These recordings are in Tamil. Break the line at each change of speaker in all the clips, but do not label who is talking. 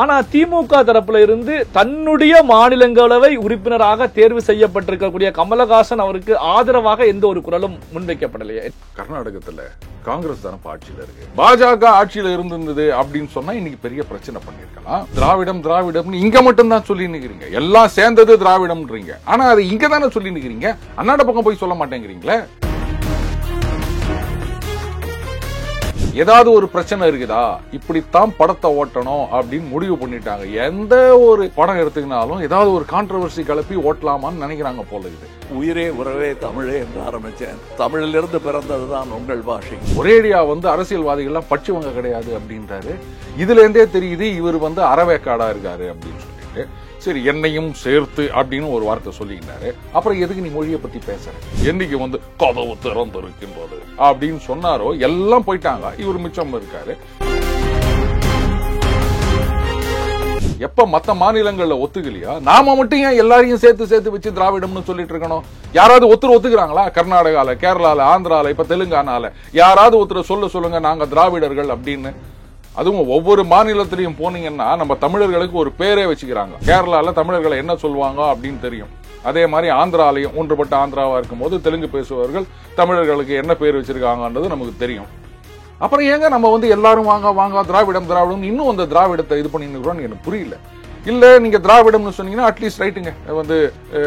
ஆனா திமுக தரப்புல இருந்து தன்னுடைய மாநிலங்களவை உறுப்பினராக தேர்வு செய்யப்பட்டிருக்கக்கூடிய கமலஹாசன் அவருக்கு ஆதரவாக எந்த ஒரு குரலும் முன்வைக்கப்படலையே.
கர்நாடகத்துல காங்கிரஸ் தானே ஆட்சியில இருக்கு, பாஜக ஆட்சியில இருந்திருந்தது அப்படின்னு சொன்னா இன்னைக்கு பெரிய பிரச்சனை பண்ணிருக்கலாம். திராவிடம் திராவிடம் இங்க மட்டும் தான் சொல்லி நிக்கிறீங்க, எல்லாம் சேர்ந்தது திராவிடம்ன்றீங்க. ஆனா அது இங்க தானே சொல்லி நிக்கிறீங்க, அண்ணாட பக்கம் போய் சொல்ல மாட்டேங்கிறீங்களே. ஏதாவது ஒரு பிரச்சனை இருக்குதா, இப்படித்தான் படத்தை ஓட்டணும் அப்படின்னு முடிவு பண்ணிட்டாங்க. எந்த ஒரு படம் எடுத்துக்கினாலும் ஏதாவது ஒரு கான்ட்ரவர்சி கிளப்பி ஓட்டலாமான்னு நினைக்கிறாங்க போல இது.
உயிரே உறவே தமிழே என்று ஆரம்பிச்சேன், தமிழிலிருந்து பிறந்ததுதான் உங்கள் பாஷை.
ஒரேடியா அரசியல்வாதிகள்லாம் பட்சவங்க கிடையாது அப்படின்றாரு. இதுல இருந்தே தெரியுது இவர் அறவேக்காடா இருக்காரு அப்படின்னு சொல்லிட்டு. சரி, என்னையும் சேர்த்து அப்படின்னு ஒரு வார்த்தை சொல்லிக்கிட்டாரு. அப்புறம் எதுக்கு நீ மொழியை பத்தி பேசுற, என்னைக்கு கதவு திறந்திருக்கின்றது அப்படின்னு சொன்னாரோ எல்லாம் போயிட்டாங்க, இவர் மிச்சம் இருக்காரு. எப்ப மத்த மாநிலங்கள்ல ஒத்துக்கலையா, நாம மட்டும் ஏன் எல்லாரையும் சேர்த்து வச்சு திராவிடம்னு சொல்லிட்டு இருக்கணும்? யாராவது ஒத்துக்கிறாங்களா? கர்நாடகால, கேரளால, ஆந்திரால, இப்ப தெலுங்கானால யாராவது சொல்லுங்க நாங்க திராவிடர்கள் அப்படின்னு. அதுவும் ஒவ்வொரு மாநிலத்திலையும் போனீங்கன்னா நம்ம தமிழர்களுக்கு ஒரு பேரே வச்சுக்கிறாங்க. கேரளால தமிழர்களை என்ன சொல்லுவாங்க அப்படின்னு தெரியும். அதே மாதிரி ஆந்திராலையும் ஒன்றுபட்ட ஆந்திராவா இருக்கும் போது தெலுங்கு பேசுபவர்கள் தமிழர்களுக்கு என்ன பேர் வச்சிருக்காங்கன்றது நமக்கு தெரியும். அப்புறம் ஏங்க நம்ம எல்லாரும் வாங்க திராவிடம் இன்னும் அந்த திராவிடத்தை இது பண்ணிருக்கிறோம்னு எனக்கு புரியல. இல்ல நீங்க திராவிடம்னு சொன்னீங்கன்னா அட்லீஸ்ட் ரைட்டுங்க,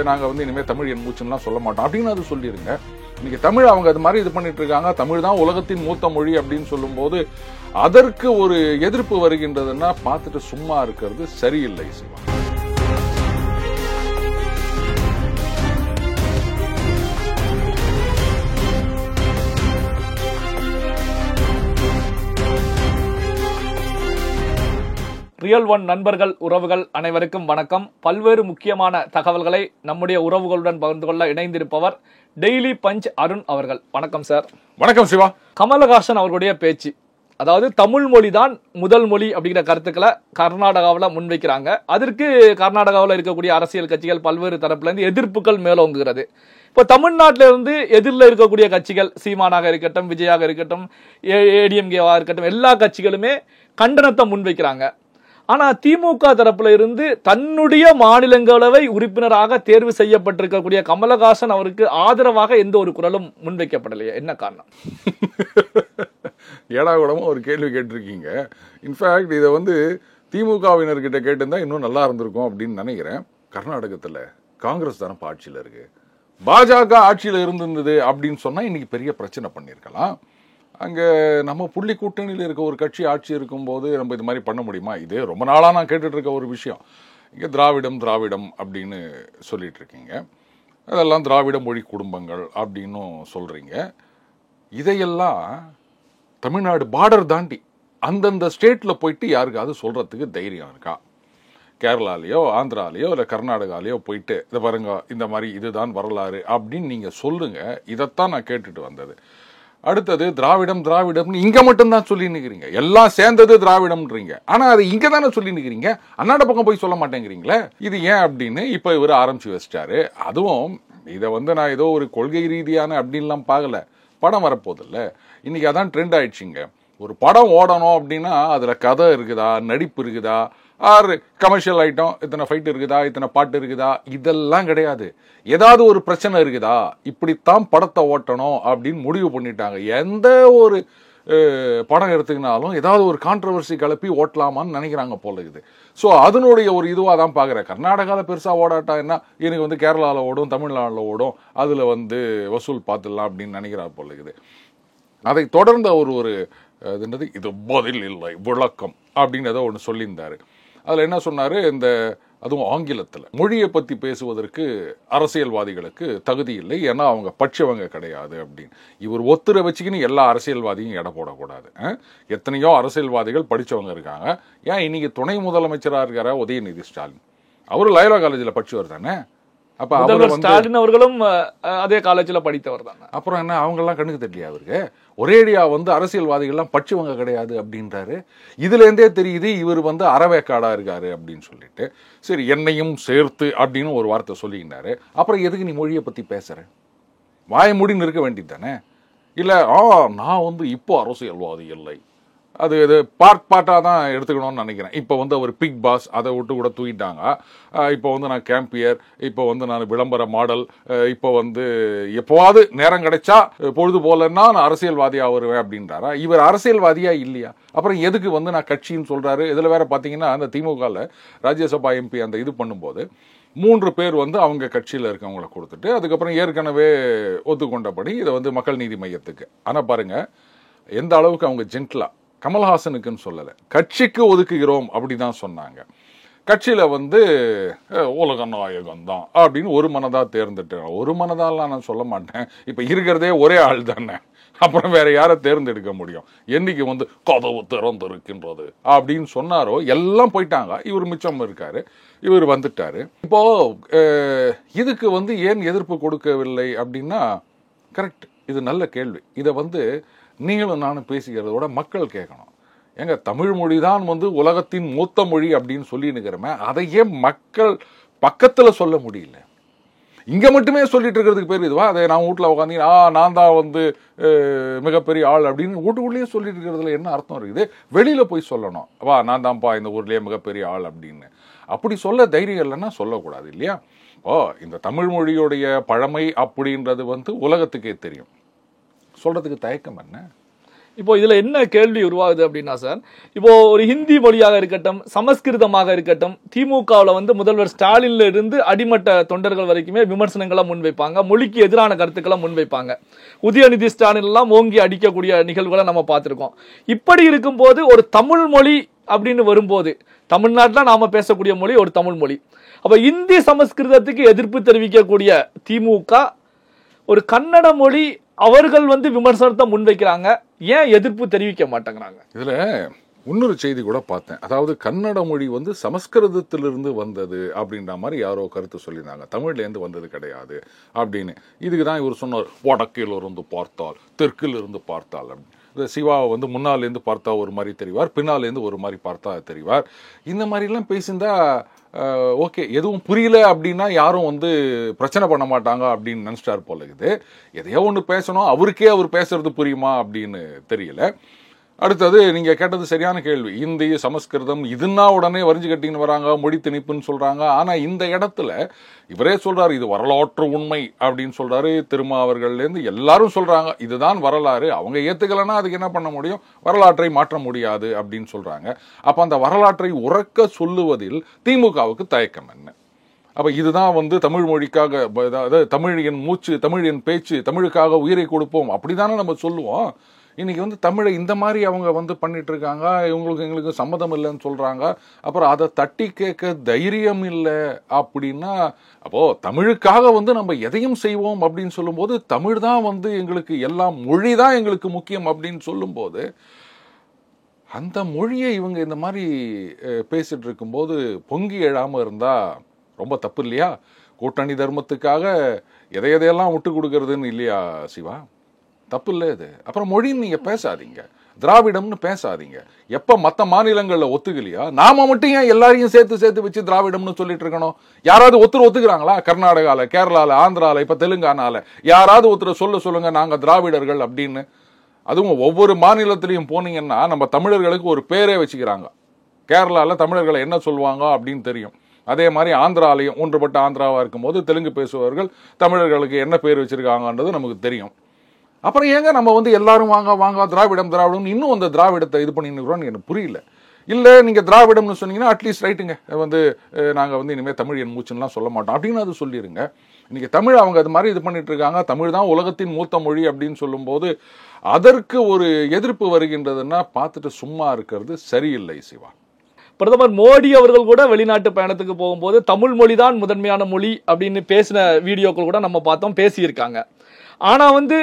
நாங்க இனிமே தமிழ் என் மூச்சுலாம் சொல்ல மாட்டோம் அப்படின்னு அது சொல்லிருங்க. இன்னைக்கு தமிழ் அவங்க அது மாதிரி இது பண்ணிட்டு இருக்காங்க. தமிழ் தான் உலகத்தின் மூத்த மொழி அப்படின்னு சொல்லும் போது அதற்கு ஒரு எதிர்ப்பு வருகின்றதுன்னா பார்த்துட்டு சும்மா இருக்கிறது சரியில்லை சிவா.
ரியல் ஒன் நண்பர்கள், உறவுகள் அனைவருக்கும் வணக்கம். பல்வேறு முக்கியமான தகவல்களை நம்முடைய உறவுகளுடன் பகிர்ந்து கொள்ள இணைந்திருப்பவர் டெய்லி பஞ்ச் அருண் அவர்கள். வணக்கம் சார்.
வணக்கம் சிவா.
கமலஹாசன் அவர்களுடைய பேச்சு, அதாவது தமிழ் மொழி தான் முதல் மொழி அப்படிங்கிற கருத்துக்களை கர்நாடகாவில் முன்வைக்கிறாங்க. அதற்கு கர்நாடகாவில் இருக்கக்கூடிய அரசியல் கட்சிகள் பல்வேறு தரப்புல இருந்து எதிர்ப்புகள் மேலோங்குகிறது. இப்போ தமிழ்நாட்டில இருந்து எதிரில் இருக்கக்கூடிய கட்சிகள், சீமானாக இருக்கட்டும், விஜயாக இருக்கட்டும், ஏடிஎம்கேவா இருக்கட்டும், எல்லா கட்சிகளுமே கண்டனத்தை முன்வைக்கிறாங்க. ஆனா திமுக தரப்புல இருந்து தன்னுடைய மாநிலங்களவை உறுப்பினராக தேர்வு செய்யப்பட்டிருக்கக்கூடிய கமலஹாசன் அவருக்கு ஆதரவாக எந்த ஒரு குரலும் முன்வைக்கப்படலையே, என்ன காரணம்?
ஏடாகூடமா ஒரு கேள்வி கேட்டிருக்கீங்க. இன்ஃபேக்ட் இதை திமுகவினர்கிட்ட கேட்டிருந்தா இன்னும் நல்லா இருந்திருக்கும் அப்படின்னு நினைக்கிறேன். கர்நாடகத்துல காங்கிரஸ் தானே ஆட்சியில இருக்கு, பாஜக ஆட்சியில இருந்திருந்தது அப்படின்னு சொன்னா இன்னைக்கு பெரிய பிரச்சனை பண்ணிருக்கலாம். அங்க நம்ம புள்ளி கூட்டணியில் இருக்க ஒரு கட்சி ஆட்சி இருக்கும் போது நம்ம இது மாதிரி பண்ண முடியுமா? இது ரொம்ப நாளா நான் கேட்டுட்டு இருக்க ஒரு விஷயம். இங்க திராவிடம் அப்படின்னு சொல்லிட்டு இருக்கீங்க, அதெல்லாம் திராவிட மொழி குடும்பங்கள் அப்படின்னு சொல்றீங்க. இதையெல்லாம் தமிழ்நாடு பார்டர் தாண்டி அந்தந்த ஸ்டேட்ல போயிட்டு யாருக்காவது சொல்றதுக்கு தைரியம் இருக்கா? கேரளாலேயோ ஆந்திராலேயோ இல்லை கர்நாடகாலேயோ போயிட்டு இதை பாருங்க, இந்த மாதிரி இதுதான் வரலாறு அப்படின்னு நீங்க சொல்லுங்க. இதைத்தான் நான் கேட்டுட்டு வந்தது. அடுத்தது திராவிடம் இங்க மட்டும் தான் சொல்லி நிக்கிறீங்க, எல்லாம் சேர்ந்தது திராவிடம்ன்றீங்க. ஆனா அது இங்க தானே சொல்லி நிக்கிறீங்க, அண்ணாட பக்கம் போய் சொல்ல மாட்டேங்கிறீங்களே. இது ஏன் அப்படின்னு இப்ப இவர் ஆரம்பிச்சு வச்சிட்டாரு. அதுவும் இதை நான் ஏதோ ஒரு கொள்கை ரீதியான அப்படின்லாம் பார்க்கல, படம் வரப்போகுது இல்ல, இன்னைக்கு அதான் ட்ரெண்ட் ஆயிடுச்சுங்க. ஒரு படம் ஓடணும் அப்படின்னா அதுல கதை இருக்குதா, நடிப்பு இருக்குதா, ஆர் கமர்ஷியல் ஐட்டம், இத்தனை ஃபைட் இருக்குதா, இத்தனை பாட்டு இருக்குதா, இதெல்லாம் கிடையாது. ஏதாவது ஒரு பிரச்சனை இருக்குதா, இப்படித்தான் படத்தை ஓட்டணும் அப்படின்னு முடிவு பண்ணிட்டாங்க. எந்த ஒரு படம் எடுத்துக்கினாலும் ஏதாவது ஒரு கான்ட்ரவர்சி கிளப்பி ஓட்டலாமான்னு நினைக்கிறாங்க போல இருக்குது. ஸோ அதனுடைய ஒரு இதுவாக தான் பார்க்குறேன். கர்நாடகாவில் பெருசாக ஓடாட்டா என்ன, எனக்கு கேரளாவில் ஓடும், தமிழ்நாட்டில் ஓடும், அதில் வசூல் பார்த்துடலாம் அப்படின்னு நினைக்கிறார் போல இருக்குது. அதை தொடர்ந்து அவர் ஒரு இது பதில் இல்லை விளக்கம் அப்படின்னு ஏதோ ஒன்று சொல்லியிருந்தாரு. அதில் என்ன சொன்னார், அதுவும் ஆங்கிலத்தில் மொழியை பற்றி பேசுவதற்கு அரசியல்வாதிகளுக்கு தகுதி இல்லை, ஏன்னா அவங்க பட்சவங்க கிடையாது அப்படின்னு. இவர் ஒத்துரை வச்சுக்கின்னு எல்லா அரசியல்வாதியும் எடை போடக்கூடாது. எத்தனையோ அரசியல்வாதிகள் படித்தவங்க இருக்காங்க. ஏன் இன்னைக்கு துணை முதலமைச்சராக இருக்கிற உதயநிதி ஸ்டாலின், அவரு லயோலா காலேஜில் படிச்சவர் தானே. அப்ப
ஸ்டாலின் அவர்களும் அதே காலேஜ்ல படித்தவர் தான்.
அப்புறம் என்ன, அவங்க எல்லாம் கண்ணுக்கு தெரியலையா அவருக்கு? ஒரேடியா அரசியல்வாதிகள்லாம் பட்சவங்க கிடையாது அப்படின்றாரு. இதுல இருந்தே தெரியுது இவர் அறவேக்காடா இருக்காரு அப்படின்னு சொல்லிட்டு. சரி, என்னையும் சேர்த்து அப்படின்னு ஒரு வார்த்தை சொல்லிக்கிட்டாரு. அப்புறம் எதுக்கு நீ மொழியை பத்தி பேசுற, வாய மூடின்னு இருக்க வேண்டியது தானே. இல்ல நான் இப்போ அரசியல்வாதி இல்லை, அது இது பார்ட்டாக தான் எடுத்துக்கணும்னு நினைக்கிறேன். இப்போ வந்து அவர் பிக் பாஸ் அதை விட்டு கூட தூக்கிட்டாங்க. இப்போ வந்து நான் கேம்பியர், இப்போ வந்து நான் விளம்பர மாடல், இப்போ வந்து எப்போவாது நேரம் கிடைச்சா பொழுது போலன்னா நான் அரசியல்வாதியாக வருவேன் அப்படின்றாரா? இவர் அரசியல்வாதியா இல்லையா? அப்புறம் எதுக்கு வந்து நான் கட்சின்னு சொல்றாரு? இதில் வேற பார்த்தீங்கன்னா அந்த திமுகவில் ராஜ்யசபா எம்பி அந்த இது பண்ணும்போது 3 பேர் வந்து அவங்க கட்சியில் இருக்கவங்களை கொடுத்துட்டு அதுக்கப்புறம் ஏற்கனவே ஒத்துக்கொண்டபடி இதை வந்து மக்கள் நீதி மையத்துக்கு. ஆனால் பாருங்க எந்த அளவுக்கு அவங்க ஜென்டிலா, கமல்ஹாசனுக்குன்னு சொல்லலை, கட்சிக்கு ஒதுக்குகிறோம் அப்படிதான் சொன்னாங்க. கட்சியில வந்து உலக நாயகம் தான் அப்படின்னு ஒரு மனதா தேர்ந்தெடுத்தேன். ஒரு மனதாலாம் நான் சொல்ல மாட்டேன். இப்ப இருக்கிறதே ஒரே ஆள் தானே, அப்புறம் வேற யாரை தேர்ந்தெடுக்க முடியும்? என்னைக்கு வந்து கதவு திறந்திருக்கின்றது அப்படின்னு சொன்னாரோ எல்லாம் போயிட்டாங்க. இவர் மிச்சம் இருக்காரு, இவர் வந்துட்டாரு. இப்போ இதுக்கு வந்து ஏன் எதிர்ப்பு கொடுக்கவில்லை அப்படின்னா, கரெக்ட், இது நல்ல கேள்வி. இதை வந்து நீங்களும் நானும் பேசிக்கிறதோட மக்கள் கேட்கணும். எங்க தமிழ் மொழி தான் வந்து உலகத்தின் மூத்த மொழி அப்படின்னு சொல்லி நிற்கிறோமே, அதையே மக்கள் பக்கத்துல சொல்ல முடியல. இங்க மட்டுமே சொல்லிட்டு இருக்கிறதுக்கு பேர் இதுவா? அதை நான் வீட்டுல உட்காந்து நான் தான் வந்து மிகப்பெரிய ஆள் அப்படின்னு வீட்டுக்குள்ளேயே சொல்லிட்டு இருக்கிறதுல என்ன அர்த்தம் இருக்குது? வெளியில போய் சொல்லணும், வா நான் தான்ப்பா இந்த ஊர்லயே மிகப்பெரிய ஆள் அப்படின்னு. அப்படி சொல்ல தைரியம் இல்லைன்னா சொல்லக்கூடாது இல்லையா? இந்த தமிழ் மொழியுடைய பழமை அப்படின்றது வந்து உலகத்துக்கே தெரியும். சொல்றதுக்கு தயக்கம் என்ன?
இப்போ இதுல என்ன கேள்வி உருவாகுது அப்படின்னா சார், இப்போ ஒரு ஹிந்தி மொழியாக இருக்கட்டும், சமஸ்கிருதமாக இருக்கட்டும், திமுகவில் வந்து முதல்வர் ஸ்டாலின்ல இருந்து அடிமட்ட தொண்டர்கள் வரைக்குமே விமர்சனங்களை முன்வைப்பாங்க, மொழிக்கு எதிரான கருத்துக்களை முன்வைப்பாங்க. உதயநிதி ஸ்டாலின் எல்லாம் ஓங்கி அடிக்கக்கூடிய நிகழ்வுகளை நம்ம பார்த்திருக்கோம். இப்படி இருக்கும்போது ஒரு தமிழ் மொழி அப்படின்னு வரும்போது, தமிழ்நாட்டில் நாம பேசக்கூடிய மொழி ஒரு தமிழ் மொழி. அப்ப இந்தி சமஸ்கிருதத்துக்கு எதிர்ப்பு தெரிவிக்கக்கூடிய திமுக ஒரு கன்னட மொழி அவர்கள் வந்து விமர்சனத்தை முன்வைக்கிறாங்க, ஏன் எதிர்ப்பு தெரிவிக்க மாட்டேங்கிறாங்க?
இதுல இன்னொரு செய்தி கூட பார்த்தேன். அதாவது கன்னட மொழி வந்து சமஸ்கிருதத்திலிருந்து வந்தது அப்படின்ற மாதிரி யாரோ கருத்து சொல்லியிருந்தாங்க, தமிழ்ல இருந்து வந்தது கிடையாது அப்படின்னு. இதுக்கு தான் இவர் சொன்னார், வடக்கில் இருந்து பார்த்தால் தெற்கில் இருந்து பார்த்தால் அப்படின்னு. சிவாவை வந்து முன்னாலேருந்து பார்த்தா ஒரு மாதிரி தெரிவார், பின்னாலேருந்து ஒரு மாதிரி பார்த்தா தெரிவார். இந்த மாதிரிலாம் பேசியிருந்தா ஓகே, எதுவும் புரியல அப்படின்னா யாரும் வந்து பிரச்சனை பண்ண மாட்டாங்க அப்படின்னு நினைச்சிட்டார் போல இருக்குது. எதையோ ஒன்று பேசணும், அவருக்கே அவர் பேசுறது புரியுமா அப்படின்னு தெரியல. அடுத்தது நீங்க கேட்டது சரியான கேள்வி. இந்தி சமஸ்கிருதம் இதுன்னா உடனே வரிஞ்சு கட்டின்னு வராங்க, மொழி திணிப்புன்னு சொல்றாங்க. ஆனா இந்த இடத்துல இவரே சொல்றாரு, இது வரலாற்று உண்மை அப்படின்னு சொல்றாரு. திருமாவர்கள்ல இருந்து எல்லாரும் சொல்றாங்க இதுதான் வரலாறு. அவங்க ஏத்துக்கலன்னா அதுக்கு என்ன பண்ண முடியும்? வரலாற்றை மாற்ற முடியாது அப்படின்னு சொல்றாங்க. அப்ப அந்த வரலாற்றை உறக்க சொல்லுவதில் திமுகவுக்கு தயக்கம் என்ன? அப்ப இதுதான் வந்து தமிழ் மொழிக்காக, அதாவது தமிழ் என் மூச்சு, தமிழ் என் பேச்சு, தமிழுக்காக உயிரை கொடுப்போம் அப்படிதானே நம்ம சொல்லுவோம். இன்னைக்கு வந்து தமிழை இந்த மாதிரி அவங்க வந்து பண்ணிட்டு இருக்காங்க, இவங்களுக்கு எங்களுக்கு சம்மதம் இல்லைன்னு சொல்றாங்க. அப்புறம் அதை தட்டி கேட்க தைரியம் இல்லை அப்படின்னா, அப்போ தமிழுக்காக வந்து நம்ம எதையும் செய்வோம் அப்படின்னு சொல்லும்போது, தமிழ் தான் வந்து எங்களுக்கு எல்லாம், மொழி தான் எங்களுக்கு முக்கியம் அப்படின்னு சொல்லும்போது, அந்த மொழியை இவங்க இந்த மாதிரி பேசிட்டு இருக்கும்போது பொங்கி எழாம இருந்தா ரொம்ப தப்பு இல்லையா? கூட்டணி தர்மத்துக்காக எதையெல்லாம் விட்டு கொடுக்கறதுன்னு இல்லையா சிவா? தப்பு இல்லை இது. அப்புறம் மொழின்னு நீங்க பேசாதீங்க, திராவிடம்னு பேசாதீங்க. எப்ப மற்ற மாநிலங்கள்ல ஒத்துக்கலையா, நாம மட்டும் ஏன் எல்லாரையும் சேர்த்து வச்சு திராவிடம்னு சொல்லிட்டு இருக்கணும்? யாராவது ஒத்துக்கிறாங்களா? கர்நாடகால, கேரளால, ஆந்திரால, இப்ப தெலுங்கானால யாராவது சொல்லுங்க நாங்க திராவிடர்கள் அப்படின்னு. அதுவும் ஒவ்வொரு மாநிலத்திலையும் போனீங்கன்னா நம்ம தமிழர்களுக்கு ஒரு பேரே வச்சுக்கிறாங்க. கேரளால தமிழர்களை என்ன சொல்லுவாங்க அப்படின்னு தெரியும். அதே மாதிரி ஆந்திராலையும், ஒன்றுபட்ட ஆந்திராவா இருக்கும் போது தெலுங்கு பேசுபவர்கள் தமிழர்களுக்கு என்ன பேர் வச்சிருக்காங்கன்றது நமக்கு தெரியும். அப்புறம் ஏங்க நம்ம வந்து எல்லாரும் வாங்க திராவிடம் இன்னும் அந்த திராவிடத்தை இது பண்ணிருக்கிறோம்னு எனக்கு புரியல. இல்ல நீங்க திராவிடம்னு சொன்னீங்கன்னா அட்லீஸ்ட் ரைட்டுங்க, வந்து நாங்க வந்து இனிமேல் தமிழ் என் மூச்சுலாம் சொல்ல மாட்டோம் அப்படின்னு அது சொல்லிருங்க. இன்னைக்கு தமிழ் அவங்க அது மாதிரி இது பண்ணிட்டு இருக்காங்க, தமிழ் தான் உலகத்தின் மூத்த மொழி அப்படின்னு சொல்லும் போது அதற்கு ஒரு எதிர்ப்பு வருகின்றதுன்னா பார்த்துட்டு சும்மா இருக்கிறது சரியில்லை சிவா.
பிரதமர் மோடி அவர்கள் கூட வெளிநாட்டு பயணத்துக்கு போகும்போது தமிழ் மொழி தான் முதன்மையான மொழி அப்படின்னு பேசின வீடியோக்கள் கூட நம்ம பார்த்தோம், பேசியிருக்காங்க. ஆனா வந்து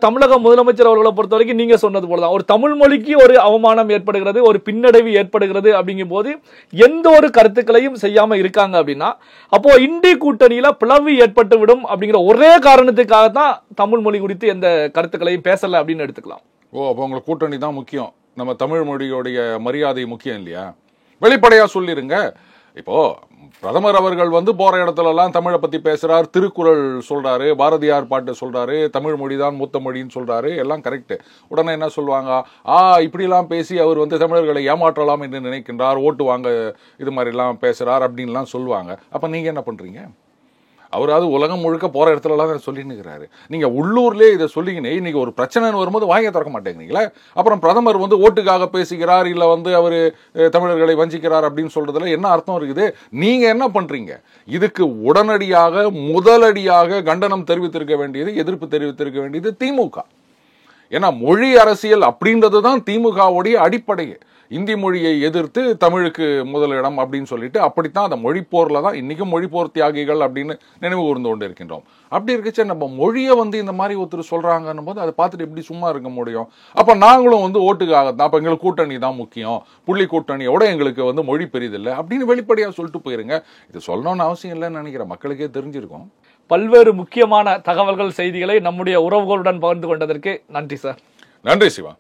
தமிழக முதலமைச்சர் அவர்களை பொறுத்த வரைக்கும் நீங்க சொன்னது போலதான், ஒரு தமிழ் மொழிக்கு ஒரு அவமானம் ஏற்படுகிறது, ஒரு பின்னடைவு ஏற்படுகிறது அப்படிங்கும் போது எந்த ஒரு கருத்துக்களையும் செய்யாம இருக்காங்க அப்படின்னா, அப்போ இந்தி கூட்டணியில பிளவு ஏற்பட்டு விடும் அப்படிங்கிற ஒரே காரணத்துக்காகத்தான் தமிழ் மொழி குறித்து எந்த கருத்துக்களையும் பேசல அப்படின்னு எடுத்துக்கலாம்.
அப்போ உங்களுக்கு கூட்டணி தான் முக்கியம், நம்ம தமிழ் மொழியோடைய மரியாதை முக்கியம் இல்லையா? வெளிப்படையா சொல்லிருங்க. இப்போ பிரதமர் அவர்கள் வந்து போற இடத்துல எல்லாம் தமிழை பத்தி பேசுறார், திருக்குறள் சொல்றாரு, பாரதியார் பாட்டு சொல்றாரு, தமிழ் மொழிதான் மூத்த மொழின்னு சொல்றாரு, எல்லாம் கரெக்ட். உடனே என்ன சொல்லுவாங்க, இப்படி எல்லாம் பேசி அவர் வந்து தமிழர்களை ஏமாற்றலாம் என்று நினைக்கின்றார், ஓட்டு வாங்க இது மாதிரி எல்லாம் பேசுறார் அப்படின்லாம் சொல்லுவாங்க. அப்ப நீங்க என்ன பண்றீங்க? அவராது உலகம் முழுக்க போற இடத்துல எல்லாம் சொல்லின்னு இருக்கிறாரு. நீங்க உள்ளூர்லயே இதை சொல்லிக்கினே இன்னைக்கு ஒரு பிரச்சனைன்னு வரும்போது வாங்க திறக்க மாட்டேங்கிறீங்களே. அப்புறம் பிரதமர் வந்து ஓட்டுக்காக பேசுகிறார், இல்ல வந்து அவரு தமிழர்களை வஞ்சிக்கிறார் அப்படின்னு சொல்றதுல என்ன அர்த்தம் இருக்குது? நீங்க என்ன பண்றீங்க? இதுக்கு உடனடியாக முதலடியாக கண்டனம் தெரிவித்திருக்க வேண்டியது, எதிர்ப்பு தெரிவித்திருக்க வேண்டியது திமுக. ஏன்னா மொழி அரசியல் அப்படின்றது தான் திமுகவுடைய அடிப்படையே. இந்தி மொழியை எதிர்த்து தமிழுக்கு முதலிடம் அப்படின்னு சொல்லிட்டு அப்படித்தான் அந்த மொழிப்போர்ல தான் இன்னைக்கும் மொழிப்போர் தியாகிகள் அப்படின்னு நினைவு கூர்ந்து கொண்டு இருக்கின்றோம். அப்படி இருக்கச்சே நம்ம மொழியை வந்து இந்த மாதிரி ஒருத்தர் சொல்றாங்கன்னும் போது அதை பார்த்துட்டு எப்படி சும்மா இருக்க முடியும்? அப்ப நாங்களும் வந்து ஓட்டுக்காக தான், அப்ப எங்களுக்கு கூட்டணி தான் முக்கியம், புள்ளி கூட்டணியோட எங்களுக்கு வந்து மொழி பெரிதில்லை அப்படின்னு வெளிப்படையா சொல்லிட்டு போயிருங்க. இது சொல்லணும்னு அவசியம் இல்லைன்னு நினைக்கிறேன், மக்களுக்கே தெரிஞ்சிருக்கும்.
பல்வேறு முக்கியமான தகவல்கள், செய்திகளை நம்முடைய உறவுகளுடன் பகிர்ந்து கொண்டதற்கு நன்றி சார்.
நன்றி சிவா.